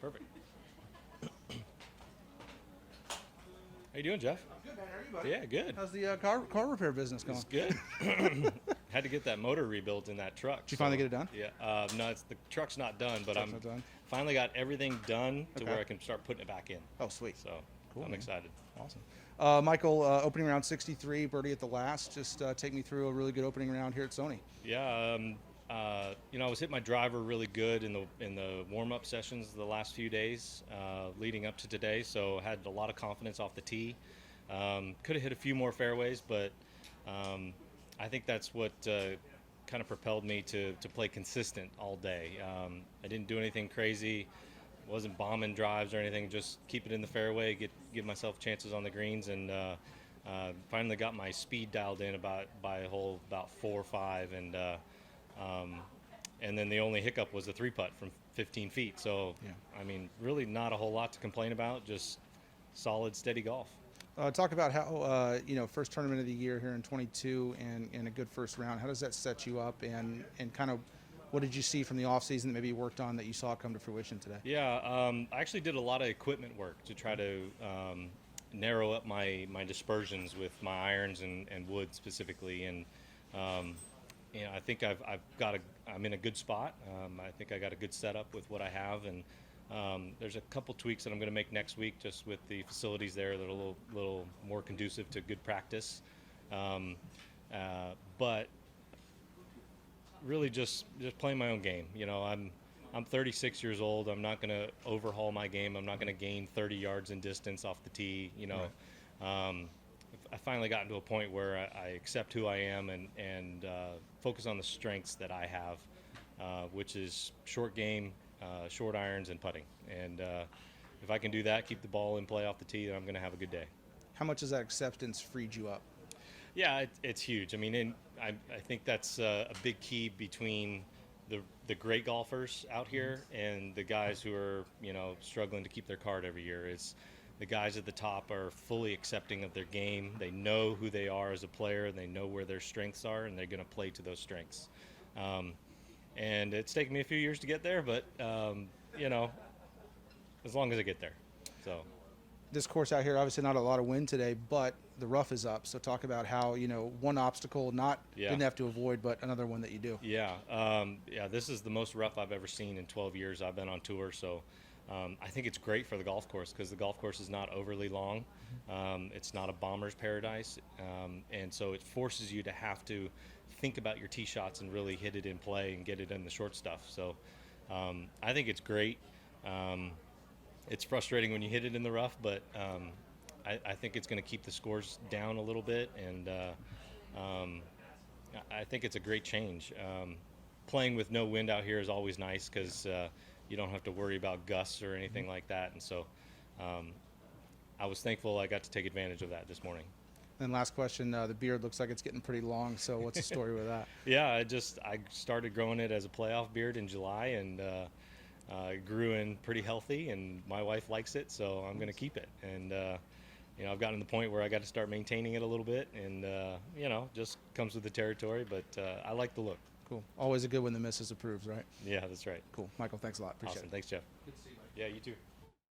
Perfect. How you doing, Jeff? Good, man. How are you, buddy? Yeah, good. How's the car repair business going? It's good. Had to get that motor rebuilt in that truck. Did you finally get it done? Yeah. No, the truck's not done, but Truck's not done? finally got everything done to Okay. where I can start putting it back in. Oh, sweet. So Cool, I'm man. excited. Awesome. Michael, opening round 63, birdie at the last. Just take me through a really good opening round here at Sony. Yeah. I was hitting my driver really good in the warm-up sessions the last few days leading up to today, so had a lot of confidence off the tee. Could have hit a few more fairways, but I think that's what kind of propelled me to play consistent all day. I didn't do anything crazy, wasn't bombing drives or anything, just keep it in the fairway, give myself chances on the greens, and finally got my speed dialed in by a hole about 4 or 5, and then the only hiccup was the 3-putt from 15 feet. So, Yeah. I mean, really not a whole lot to complain about, just solid, steady golf. Talk about how, first tournament of the year here in 22 and a good first round. How does that set you up, and kind of what did you see from the offseason that maybe you worked on that you saw come to fruition today? Yeah, I actually did a lot of equipment work to try to narrow up my dispersions with my irons and wood specifically, and I think I'm in a good spot. I think I got a good setup with what I have, and there's a couple tweaks that I'm going to make next week just with the facilities there that are a little more conducive to good practice. But really just playing my own game. I'm 36 years old. I'm not going to overhaul my game. I'm not going to gain 30 yards in distance off the tee. Right. I finally gotten to a point where I accept who I am and focus on the strengths that I have, which is short game, short irons, and putting. And if I can do that, keep the ball in play off the tee, then I'm going to have a good day. How much has that acceptance freed you up? Yeah, it's huge. I mean, I think that's a big key between the great golfers out here and the guys who are, struggling to keep their card every year. Is the guys at the top are fully accepting of their game. They know who they are as a player, and they know where their strengths are, and they're going to play to those strengths. And it's taken me a few years to get there, but, as long as I get there. So. This course out here, obviously not a lot of wind today, but the rough is up. So talk about how, one obstacle didn't have to avoid, but another one that you do. Yeah. This is the most rough I've ever seen in 12 years I've been on tour. So I think it's great for the golf course because the golf course is not overly long. It's not a bomber's paradise. And so it forces you to have to think about your tee shots and really hit it in play and get it in the short stuff. So I think it's great. It's frustrating when you hit it in the rough, but I think it's going to keep the scores down a little bit, and I think it's a great change. Playing with no wind out here is always nice because you don't have to worry about gusts or anything like that, and so I was thankful I got to take advantage of that this morning. And last question, the beard looks like it's getting pretty long, so what's the story with that? Yeah, I started growing it as a playoff beard in July, and grew in pretty healthy, and my wife likes it, so I'm going to keep it. And I've gotten to the point where I got to start maintaining it a little bit, and just comes with the territory. But I like the look. Cool. Always a good when the missus approves, right? Yeah, that's right. Cool. Michael, thanks a lot. Appreciate Awesome. it. Thanks, Jeff. Good to see you, buddy. Yeah, you too.